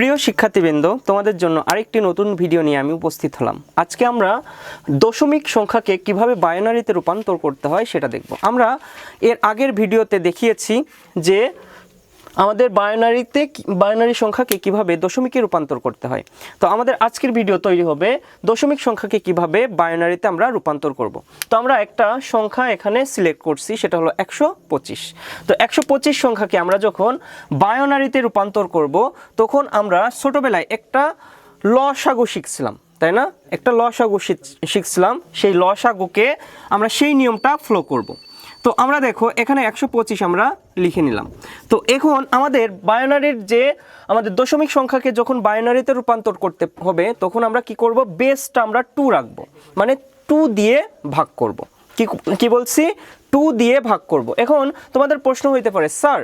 প্রিয় শিক্ষার্থীবৃন্দ, তোমাদের জন্য আরেকটি নতুন ভিডিও নিয়ে আমি উপস্থিত হলাম। আজকে আমরা দশমিক সংখ্যাকে কিভাবে বাইনারিতে রূপান্তর করতে হয় সেটা দেখব। আমরা এর আগের ভিডিওতে দেখিয়েছি যে আমাদের বাইনারি সংখ্যাকে কিভাবে দশমিকে রূপান্তর করতে হয়। তো আমাদের আজকের ভিডিও তৈরি হবে দশমিক সংখ্যাকে কিভাবে বাইনারিতে আমরা রূপান্তর করব। তো আমরা একটা সংখ্যা এখানে সিলেক্ট করছি, সেটা হলো 125। তো 125 সংখ্যাকে আমরা যখন বাইনারিতে রূপান্তর করব তখন আমরা ছোটবেলায় একটা লসাগু শিখছিলাম, তাই না? একটা লসাগু শিখছিলাম, সেই লসাগুকে আমরা সেই নিয়মটা ফলো করব। তো আমরা দেখো এখানে 125 আমরা লিখে নিলাম। তো এখন আমাদের বাইনারির আমাদের দশমিক সংখ্যাকে যখন বাইনারিতে রূপান্তর করতে হবে তখন আমরা কি করব, বেসটা আমরা 2 রাখবো, মানে 2 দিয়ে ভাগ করব। কি বলছি, 2 দিয়ে ভাগ করব। এখন তোমাদের প্রশ্ন হইতে পারে, স্যার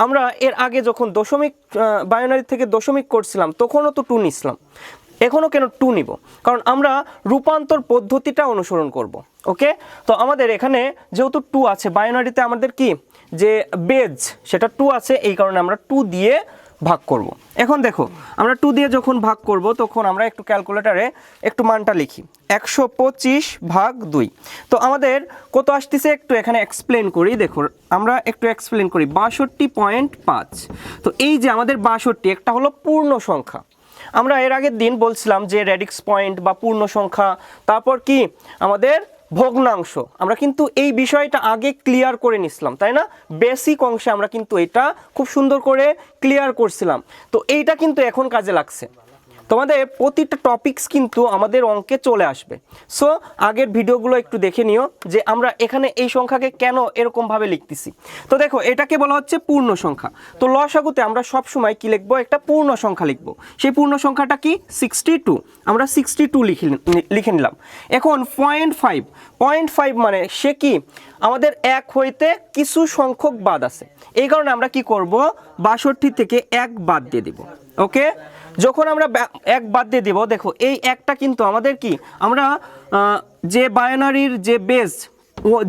আমরা এর আগে যখন দশমিক বাইনারি থেকে দশমিক করছিলাম তখনও তো 2 নিছিলাম, এখনও কেন 2 নিব? কারণ আমরা রূপান্তর পদ্ধতিটা অনুসরণ করব। ওকে, তো আমাদের এখানে যেহেতু 2 আছে, বাইনারিতে আমাদের কি যে বেজ সেটা 2 আছে, এই কারণে আমরা 2 দিয়ে ভাগ করব। এখন দেখো আমরা 2 দিয়ে যখন ভাগ করব তখন আমরা একটু ক্যালকুলেটারে একটু মানটা লিখি, 125 ভাগ 2। তো আমাদের কত আসতেছে একটু এখানে এক্সপ্লেন করি। দেখো আমরা একটু এক্সপ্লেন করি, 62.5। তো এই যে আমাদের 62 একটা হলো পূর্ণ সংখ্যা। আমরা এর আগের দিন বলছিলাম যে রেডিক্স পয়েন্ট বা পূর্ণ সংখ্যা, তারপর কি আমাদের ভগ্নাংশ, আমরা কিন্তু এই বিষয়টা আগে ক্লিয়ার করে নিছিলাম, তাই না? বেসিক অংশে আমরা কিন্তু এটা খুব সুন্দর করে ক্লিয়ার করছিলাম। তো এইটা কিন্তু এখন কাজে লাগছে, তোমাদের প্রতিটা টপিকস কিন্তু আমাদের অঙ্কে চলে আসবে। সো আগের ভিডিওগুলো একটু দেখে নিও যে আমরা এখানে এই সংখ্যাকে কেন এরকমভাবে লিখতেছি। তো দেখো এটাকে বলা হচ্ছে পূর্ণ সংখ্যা। তো লসাগুতে আমরা সব সময় কি লিখবো, একটা পূর্ণ সংখ্যা লিখবো। সেই পূর্ণ সংখ্যাটা কি 62, আমরা 62 লিখে নিলাম। এখন 0.5 মানে সে কি আমাদের 1 হইতে কিছু সংখ্যক বাদ আছে, এই কারণে আমরা কি করব, 62 থেকে 1 বাদ দিয়ে দিব। ওকে, যখন আমরা 1 বাদ দিয়ে দিব, দেখো এই একটা কিন্তু আমাদের কি, আমরা যে বাইনারির যে বেস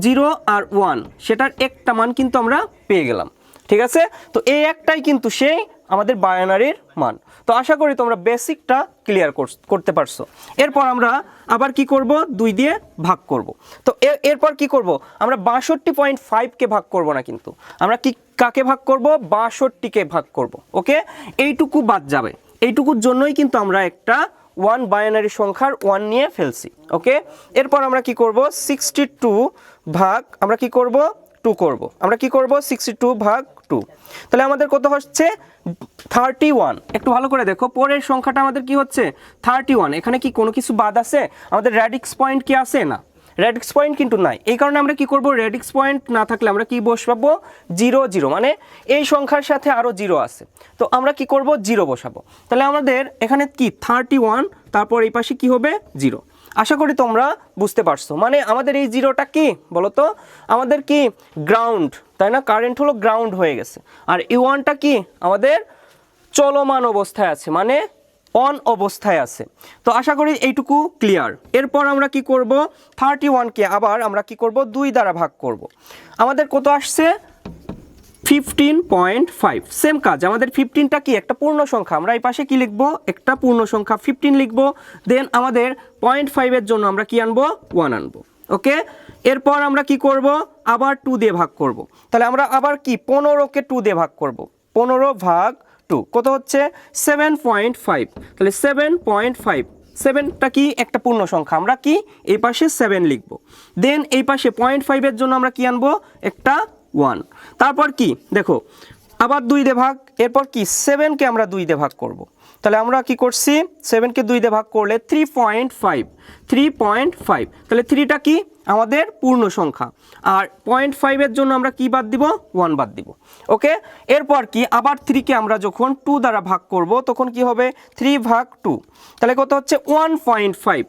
0 আর 1 সেটার একটা মান কিন্তু আমরা পেয়ে গেলাম, ঠিক আছে? তো এই একটাই কিন্তু সেই আমাদের বাইনারির মান। তো আশা করি তোমরা বেসিকটা ক্লিয়ার করতে পারছো। এরপর আমরা আবার কি করব, 2 দিয়ে ভাগ করব। তো এরপর কি করব, আমরা 62.5কে ভাগ করব না, কিন্তু আমরা কি কাকে ভাগ করব, 62কে ভাগ করব। ওকে, এইটুকু বাদ যাবে, এইটুকুর জন্যই কিন্তু আমরা একটা 1 বাইনারি সংখ্যার 1 নিয়ে ফেলছি। ওকে, এরপর আমরা কি করব, 62 ভাগ আমরা কি করব 2 করব। আমরা কি করব, 62 ভাগ 2, তাহলে আমাদের কত হচ্ছে 31। একটু ভালো করে দেখো, পরের সংখ্যাটা আমাদের কি হচ্ছে 31। এখানে কি কোনো কিছু বাদ আছে? আমাদের রেডিক্স পয়েন্ট কি আছে? না, রেডিক্স পয়েন্ট কিন্তু নাই। এই কারণে আমরা কি করব, রেডিক্স পয়েন্ট না থাকলে আমরা কি বসাবো, 0 0, মানে এই সংখ্যার সাথে আরো 0 আছে, তো আমরা কি করব 0 বসাবো। তাহলে আমাদের এখানে কি 31, তারপর এই পাশে কি হবে 0। আশা করি তোমরা বুঝতে পারছো। মানে আমাদের এই 0টা কি বলতো, আমাদের কি গ্রাউন্ড, তাই না? কারেন্ট হলো গ্রাউন্ড হয়ে গেছে। আর এই 1টা কি আমাদের চলমান অবস্থায় আছে, মানে অন অবস্থায় আছে। তো আশা করি এইটুকু ক্লিয়ার। এরপর আমরা কি করব, 31কে আবার আমরা কি করব 2 দ্বারা ভাগ করব। আমাদের কত আসছে 15.5। সেম কাজ, আমাদের 15টা কি একটা পূর্ণ সংখ্যা, আমরা এই পাশে কি লিখবো, একটা পূর্ণ সংখ্যা 15 লিখবো। দেন আমাদের 0.5 এর জন্য আমরা কি আনবো, 1 আনবো। ওকে, এরপর আমরা কি করব, আবার 2 দিয়ে ভাগ করব। তাহলে আমরা আবার কি 15কে 2 দিয়ে ভাগ করব, 15 ভাগ 2 কত হচ্ছে 7.5। তাহলে 7.5, 7টা কি একটা পূর্ণ সংখ্যা, আমরা কি এই পাশে 7 লিখব। দেন এই পাশে 0.5 এর জন্য আমরা কি আনবো, একটা 1। তারপর কি দেখো আবার 2 দিয়ে ভাগ, এরপর কি 7কে আমরা 2 দিয়ে ভাগ করব। তাহলে আমরা কি করছি, 7কে 2 দিয়ে ভাগ করলে 3.5, তাহলে 3টা কি আমাদের পূর্ণ সংখ্যা। আর 0.5 এর জন্য আমরা কি বাদ দিব, 1 বাদ দিব। ওকে, এরপর কি আবার 3কে আমরা যখন 2 দ্বারা ভাগ করব তখন কি হবে 3 ভাগ 2, তাহলে কত হচ্ছে 1.5।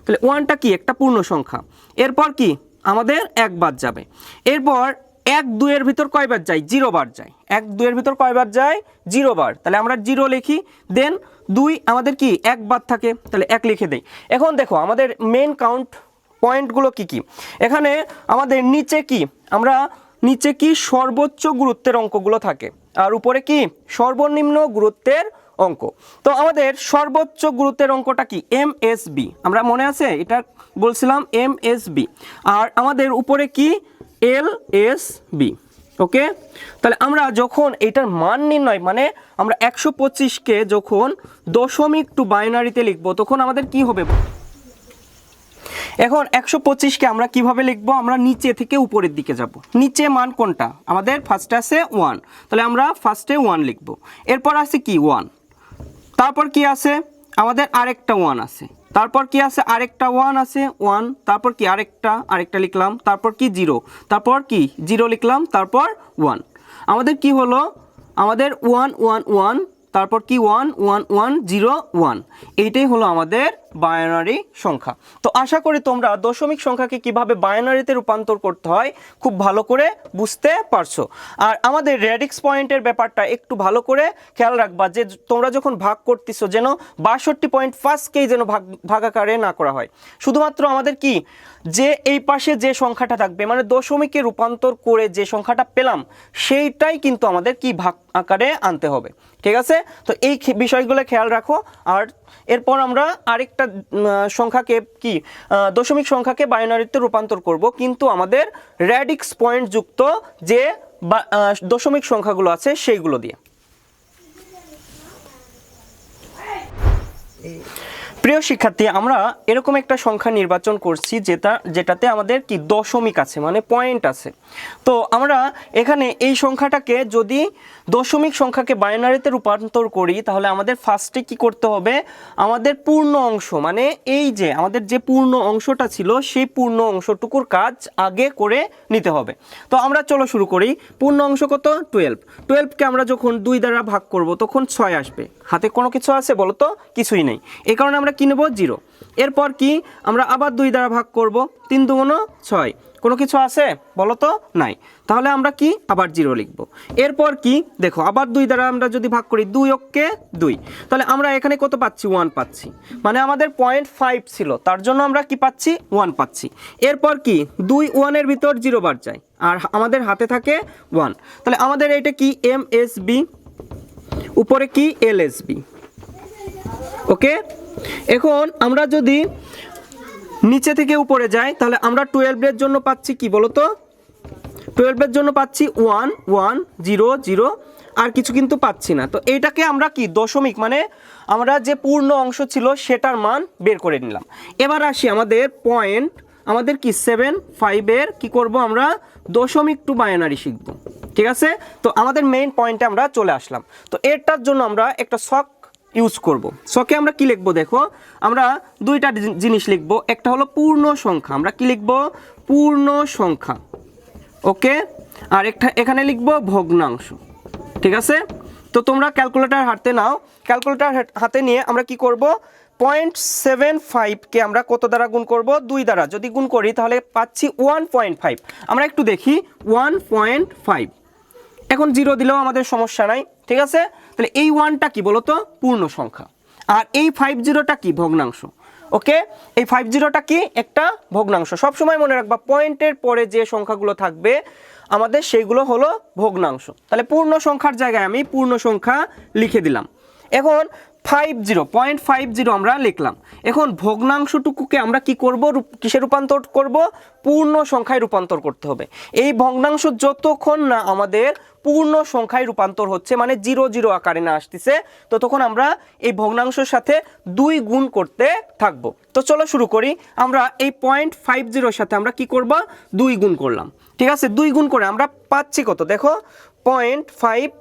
তাহলে 1টা কি একটা পূর্ণ সংখ্যা। এরপর কি আমাদের 1 বাদ যাবে। এরপর 1 2 এর ভিতর কয়বার যায়, 0 বার যায়। 1 2 এর ভিতর কয়বার যায়, 0 বার। তাহলে আমরা 0 লিখি। দেন 2 আমাদের কি 1 বাদ থাকে, তাহলে 1 লিখে দেই। এখন দেখো আমাদের মেন কাউন্ট পয়েন্টগুলো কি কি। এখানে আমাদের নিচে কি, আমরা নিচে কি সর্বোচ্চ গুরুত্বের অঙ্কগুলো থাকে, আর উপরে কি সর্বনিম্ন গুরুত্বের অঙ্ক। তো আমাদের সর্বোচ্চ গুরুত্বের অঙ্কটা কি এমএসবি, আমরা মনে আছে এটা বলছিলাম এমএসবি, আর আমাদের উপরে কি এলএসবি। ওকে, তাহলে আমরা যখন এটার মান নির্ণয় মানে আমরা 125কে যখন দশমিক টু বাইনারিতে লিখবো তখন আমাদের কি হবে। এখন 125কে আমরা কিভাবে লিখবো, আমরা নিচে থেকে উপরের দিকে যাব। নিচে মান কোনটা আমাদের, ফার্স্টে আছে 1, তাহলে আমরা ফার্স্টে 1 লিখবো। এরপর আছে কি 1, তারপর কি আছে আমাদের আরেকটা 1 আছে, তারপর কি আছে আরেকটা 1 আছে 1, তারপর কি আরেকটা লিখলাম, তারপর কি 0, তারপর কি 0 লিখলাম, তারপর 1। আমাদের কি হলো, আমাদের 1 1 1, তারপর কি 1 1 1 0 1, এইটাই হলো আমাদের বাইনারি সংখ্যা। তো আশা করি তোমরা দশমিক সংখ্যাকে কিভাবে বাইনারিতে রূপান্তর করতে হয় খুব ভালো করে বুঝতে পারছো। আর আমাদের রেডিক্স পয়েন্টের ব্যাপারটা একটু ভালো করে খেয়াল রাখবা, যে তোমরা যখন ভাগ করতেছো যেন 62.5কেই যেন ভাগাকারে না করা হয়। শুধুমাত্র আমাদের কি যে এই পাশে যে সংখ্যাটা থাকবে মানে দশমিকে রূপান্তর করে যে সংখ্যাটা পেলাম সেইটাই কিন্তু আমাদের কি ভাগ আকারে আনতে হবে, ঠিক আছে। তো এই বিষয়গুলো খেয়াল রাখো। আর এরপর আমরা আরেকটা সংখ্যাকে কি দশমিক সংখ্যাকে বাইনারিতে রূপান্তর করব, কিন্তু আমাদের রেডিক্স পয়েন্ট যুক্ত যে দশমিক সংখ্যাগুলো আছে সেইগুলো দিয়ে। প্রিয় শিক্ষার্থী, আমরা এরকম একটা সংখ্যা নির্বাচন করছি যেটাতে আমাদের কি দশমিক আছে মানে পয়েন্ট আছে। তো আমরা এখানে এই সংখ্যাটাকে যদি দশমিক সংখ্যাকে বাইনারিতে রূপান্তর করি তাহলে আমাদের ফার্স্টে কি করতে হবে, আমাদের পূর্ণ অংশ মানে এই যে আমাদের যে পূর্ণ অংশটা ছিল সেই পূর্ণ অংশটুকুর কাজ আগে করে নিতে হবে। তো আমরা চলো শুরু করি। পূর্ণ অংশ কত 12কে আমরা যখন 2 দ্বারা ভাগ করব তখন 6 আসবে। হাতে কোনো কিছু আছে বলো তো, কিছুই নেই, এই কারণে আমরা কি নেব 0। এরপর কি আমরা আবার 2 দ্বারা ভাগ করব, 3 দুগুণ 6, কোনো কিছু আছে বলো তো, নাই, তাহলে আমরা কি আবার 0 লিখব। এরপর কি দেখো আবার 2 দ্বারা আমরা যদি ভাগ করি 2 অক্ষে 2, তাহলে আমরা এখানে কত পাচ্ছি 1 পাচ্ছি, মানে আমাদের 0.5 ছিল তার জন্য আমরা কি পাচ্ছি 1 পাচ্ছি। এরপর কি 2 1 এর ভিতর 0 বার যায় আর আমাদের হাতে থাকে 1, তাহলে আমাদের এটা কি এমএসবি, উপরে কি এলএসবি। ওকে, এখন আমরা যদি নিচে থেকে উপরে যাই তাহলে আমরা 12 এর জন্য পাচ্ছি কি বলতো, 12 এর জন্য পাচ্ছি 1 1 0 0, আর কিছু কিন্তু পাচ্ছি না। তো এইটাকে আমরা কি দশমিক মানে আমরা যে পূর্ণ অংশ ছিল সেটার মান বের করে নিলাম। এবার আসি আমাদের পয়েন্ট, আমাদের কি 7 5 এর কি করব আমরা দশমিক টু বাইনারি শিখব, ঠিক আছে। তো আমাদের মেইন পয়েন্টে আমরা চলে আসলাম। তো এটার জন্য আমরা একটা শক ইউজ করব। শকে আমরা কি লিখব দেখো, আমরা দুইটা জিনিস লিখব, একটা হলো পূর্ণ সংখ্যা, আমরা কি লিখব পূর্ণ সংখ্যা, ওকে, আর একটা এখানে লিখব ভগ্নাংশ, ঠিক আছে। তো তোমরা ক্যালকুলেটর হাতে নাও, ক্যালকুলেটর হাতে নিয়ে আমরা কি করব 0.75কে আমরা কত দ্বারা গুণ করব 2 দ্বারা, যদি গুণ করি তাহলে পাচ্ছি 1.5। আমরা একটু দেখি 1.5, এখন 0 দিলেও আমাদের সমস্যা নাই, ঠিক আছে। তাহলে এই 1টা কি বলতো পূর্ণ সংখ্যা, আর এই 50টা কি ভগ্নাংশ। ওকে, এই 50টা কি একটা ভগ্নাংশ। সব সময় মনে রাখবা পয়েন্টের পরে যে সংখ্যাগুলো থাকবে আমাদের সেইগুলো হলো ভগ্নাংশ। তাহলে পূর্ণ সংখ্যার জায়গায় আমি পূর্ণ সংখ্যা লিখে দিলাম। এখন 0.50 আমরা লিখলাম। এখন ভগ্নাংশটুকুকে আমরা কি করব, কিসে রূপান্তর করব, পূর্ণ সংখ্যায় রূপান্তর করতে হবে। এই ভগ্নাংশ যতক্ষণ না আমাদের পূর্ণ সংখ্যায় রূপান্তর হচ্ছে মানে 0 0 আকারে না আসতেছে ততক্ষণ আমরা এই ভগ্নাংশের সাথে 2 গুণ করতে থাকবো। তো চলো শুরু করি। আমরা এই 0.50 সাথে আমরা কি করব 2 গুণ করলাম, ঠিক আছে। 2 গুণ করে আমরা পাচ্ছি কত দেখো 0.5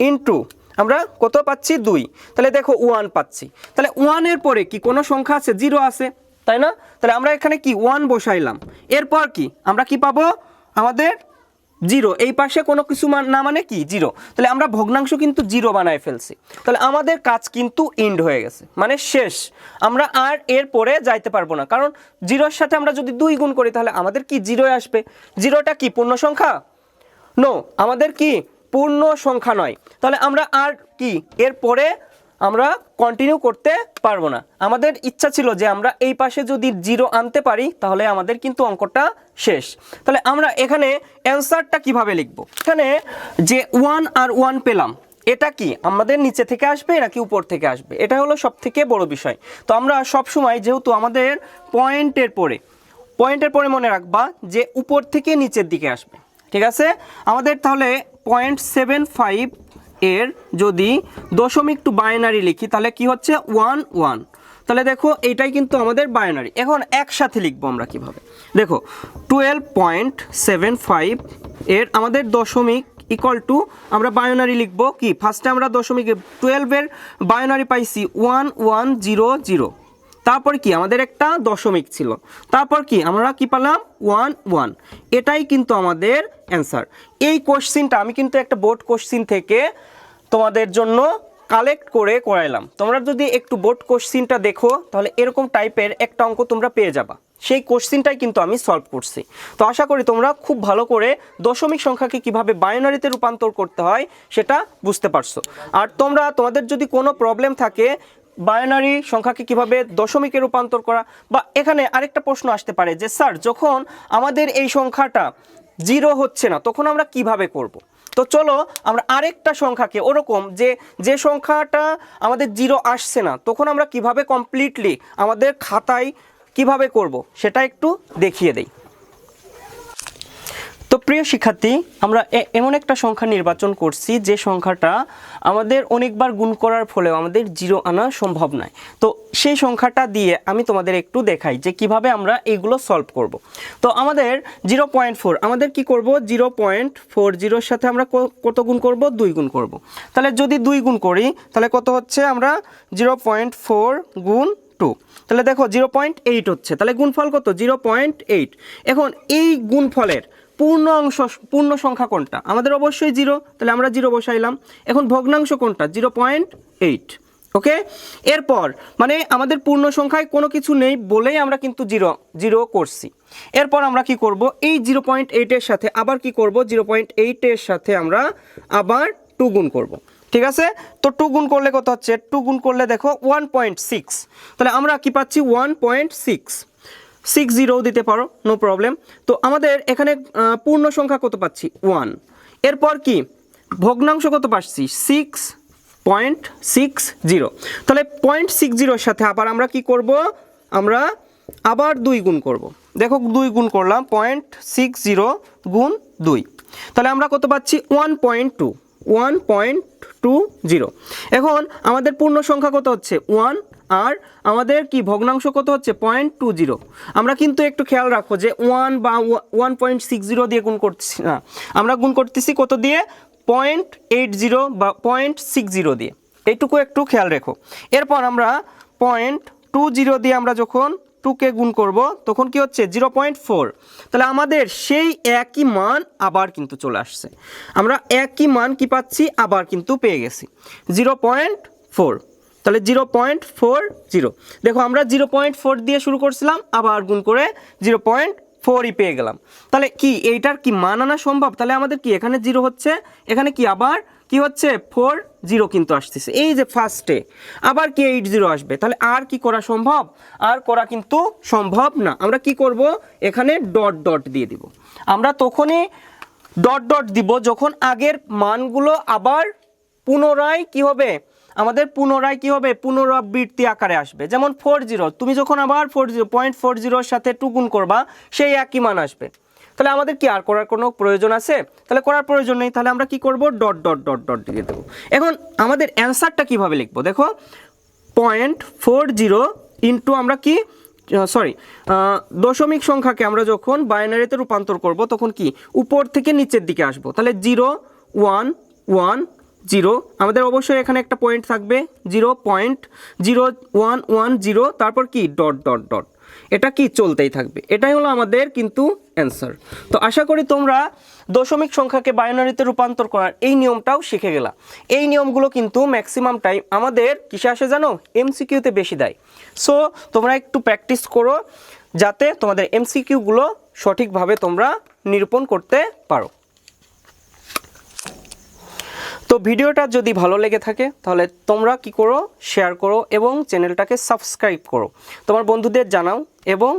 ইন্টু আমরা কত পাচ্ছি 2, তাহলে দেখো 1 পাচ্ছি। তাহলে 1 এর পরে কি কোনো সংখ্যা আছে 0 আছে, তাই না। তাহলে আমরা এখানে কি 1 বসাইলাম, এরপর কি আমরা কি পাবো আমাদের 0, এই পাশে কোনো কিছু না মানে কি 0, তাহলে আমরা ভগ্নাংশ কিন্তু 0 বানায় ফেলছি। তাহলে আমাদের কাজ কিন্তু এন্ড হয়ে গেছে মানে শেষ, আমরা আর এর পরে যাইতে পারবো না, কারণ 0 এর সাথে আমরা যদি 2 গুণ করি তাহলে আমাদের কি 0 আসবে। 0টা কি পূর্ণ সংখ্যা, নো আমাদের কি পূর্ণ সংখ্যা নয়, তাহলে আমরা আর কি এর পরে আমরা কন্টিনিউ করতে পারবো না। আমাদের ইচ্ছা ছিল যে আমরা এই পাশে যদি 0 আনতে পারি তাহলে আমাদের কিন্তু অঙ্কটা শেষ। তাহলে আমরা এখানে অ্যান্সারটা কিভাবে লিখব? এখানে যে 1 আর 1 পেলাম, এটা কি আমাদের নিচে থেকে আসবে নাকি উপর থেকে আসবে? এটা হলো সবথেকে বড় বিষয়। তো আমরা সব সময় যেহেতু আমাদের পয়েন্টের পরে মনে রাখবা যে উপর থেকে নিচের দিকে আসবে, ঠিক আছে? আমাদের তাহলে 0.75 এর যদি দশমিক টু বাইনারি লিখি তাহলে কি হচ্ছে 1 1। তাহলে দেখো এইটাই কিন্তু আমাদের বাইনারি। এখন একসাথে লিখবো আমরা কিভাবে, দেখো 12.75 এর আমাদের দশমিক ইকুয়াল টু আমরা বাইনারি লিখবো কি, ফার্স্টে আমরা দশমিক 12 এর বাইনারি পাইছি 1100, তারপর কি আমাদের একটা দশমিক ছিল, তারপর কি আমরা কি পেলাম 1 1। এটাই কিন্তু আমাদের অ্যান্সার। এই কোশ্চিনটা আমি কিন্তু একটা বোর্ড কোশ্চিন থেকে তোমাদের জন্য কালেক্ট করে করাইলাম। তোমরা যদি একটু বোর্ড কোশ্চিনটা দেখো তাহলে এরকম টাইপের একটা অঙ্ক তোমরা পেয়ে যাবা। সেই কোশ্চিনটাই কিন্তু আমি সলভ করছি। তো আশা করি তোমরা খুব ভালো করে দশমিক সংখ্যাকে কিভাবে বাইনারিতে রূপান্তর করতে হয় সেটা বুঝতে পারছো। আর তোমাদের যদি কোনো প্রবলেম থাকে বাইনারি সংখ্যাকে কিভাবে দশমিকে রূপান্তর করা, বা এখানে আরেকটা প্রশ্ন আসতে পারে যে স্যার যখন আমাদের এই সংখ্যাটা 0 হচ্ছে না তখন আমরা কিভাবে করব। তো চলো আমরা আরেকটা সংখ্যাকে ওরকম যে সংখ্যাটা আমাদের 0 আসছে না তখন আমরা কিভাবে কমপ্লিটলি আমাদের খাতায় কিভাবে করব সেটা একটু দেখিয়ে দেই। তো প্রিয় শিক্ষার্থী, আমরা এমন একটা সংখ্যা নির্বাচন করছি যে সংখ্যাটা আমাদের অনেকবার গুণ করার ফলেও আমাদের 0 আনা সম্ভব নয়। তো সেই সংখ্যাটা দিয়ে আমি তোমাদের একটু দেখাই যে কিভাবে আমরা এইগুলো সলভ করব। তো আমাদের 0.4 আমাদের কি করব, 0.40 সাথে আমরা কত গুণ করব, 2 গুণ করব। তাহলে যদি 2 গুণ করি তাহলে কত হচ্ছে, আমরা 0.4 গুণ 2, তাহলে দেখো 0.8 হচ্ছে। তাহলে গুণফল কত, 0.8। এখন এই গুণফলের পূর্ণ সংখ্যা কোনটা, আমাদের অবশ্যই 0, তাহলে আমরা 0 বসাইলাম। এখন ভগ্নাংশ কোনটা, 0.8। ওকে, এরপর মানে আমাদের পূর্ণ সংখ্যায় কোনো কিছু নেই বলেই আমরা কিন্তু 0 করছি। এরপর আমরা কি করব, এই 0.8 এর সাথে আবার কি করব, 0.8 এর সাথে আমরা আবার 2 গুণ করব। ঠিক আছে, তো 2 গুণ করলে কত হচ্ছে, 2 গুণ করলে দেখো 1.6। তাহলে আমরা কি পাচ্ছি 1.6 দিতে পারো, নো প্রবলেম। তো আমাদের এখানে পূর্ণ সংখ্যা কত পাচ্ছি, 1। এরপর কি ভগ্নাংশ কত পাচ্ছি, 6.60। তাহলে 0.60 সাথে আবার আমরা কি করব, আমরা আবার 2 গুণ করব। দেখো 2 গুণ করলাম, 0.60 গুণ 2, তাহলে আমরা কত পাচ্ছি 1.20। এখন আমাদের পূর্ণ সংখ্যা কত হচ্ছে 1, আর আমাদের কি ভগ্নাংশ কত হচ্ছে 0.20। আমরা কিন্তু একটু খেয়াল রাখো যে 1 বা 1.60 দিয়ে গুণ করছি না, আমরা গুণ করতেছি কত দিয়ে, 0.80 বা 0.60 দিয়ে, এইটুকু একটু খেয়াল রেখো। এরপর আমরা 0.20 দিয়ে আমরা যখন 2কে গুণ করব তখন কি হচ্ছে 0.4। তাহলে আমাদের সেই একই মান আবার কিন্তু চলে আসছে, আমরা একই মান কি পাচ্ছি আবার কিন্তু পেয়ে গেছি 0.4। তাহলে 0.40, দেখো আমরা 0.4 দিয়ে শুরু করছিলাম, আবার গুণ করে 0.4ই পেয়ে গেলাম। তাহলে কি এইটার কি মান আনা সম্ভব? তাহলে আমাদের কি এখানে 0 হচ্ছে, এখানে কি আবার কি হচ্ছে 40 কিন্তু আসতেছে, এই যে ফার্স্টে আবার কি 80 আসবে। তাহলে আর কি করা সম্ভব, আর করা কিন্তু সম্ভব না। আমরা কি করব, এখানে ডট ডট দিয়ে দিব। আমরা তখনই ডট ডট দিব যখন আগের মানগুলো আবার পুনরায় কি হবে, আমাদের পুনরায় কি হবে, পুনরাবৃত্তি আকারে আসবে। যেমন 40, তুমি যখন আবার 0.40 সাথে 2 গুণ করবা সেই একই মান আসবে। তাহলে আমাদের কি আর করার কোনো প্রয়োজন আছে? তাহলে করার প্রয়োজন নেই। তাহলে আমরা কি করব, ডট ডট ডট ডট দিয়ে দেবো। এখন আমাদের অ্যান্সারটা কিভাবে লিখবো, দেখো 0.40 ইন্টু আমরা কি দশমিক সংখ্যাকে আমরা যখন বাইনারিতে রূপান্তর করব তখন কি উপর থেকে নিচের দিকে আসবো। তাহলে 0 1 1 0, আমাদের অবশ্যই এখানে একটা পয়েন্ট থাকবে 0.0110, তারপর কি ডট ডট ডট, এটা কি চলতেই থাকবে। এটাই হলো আমাদের কিন্তু অ্যান্সার। তো আশা করি তোমরা দশমিক সংখ্যাকে বাইনারিতে রূপান্তর করার এই নিয়মটাও শিখে গেলা। এই নিয়মগুলো কিন্তু ম্যাক্সিমাম টাইম আমাদের কিসে আসে জানো, এমসিকিউতে বেশি দেয়। সো তোমরা একটু প্র্যাকটিস করো যাতে তোমাদের এমসিকিউগুলো সঠিকভাবে তোমরা নিরূপণ করতে পারো। তো ভিডিওটা যদি ভালো লেগে থাকে তাহলে তোমরা কি করো, শেয়ার করো এবং চ্যানেলটাকে সাবস্ক্রাইব করো, তোমার বন্ধুদের জানাও এবং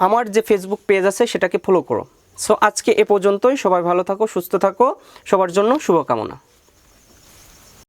আমার যে ফেসবুক পেজ আছে সেটাকে ফলো করো। সো আজকে এ পর্যন্তই। সবাই ভালো থাকো, সুস্থ থাকো, সবার জন্য শুভকামনা।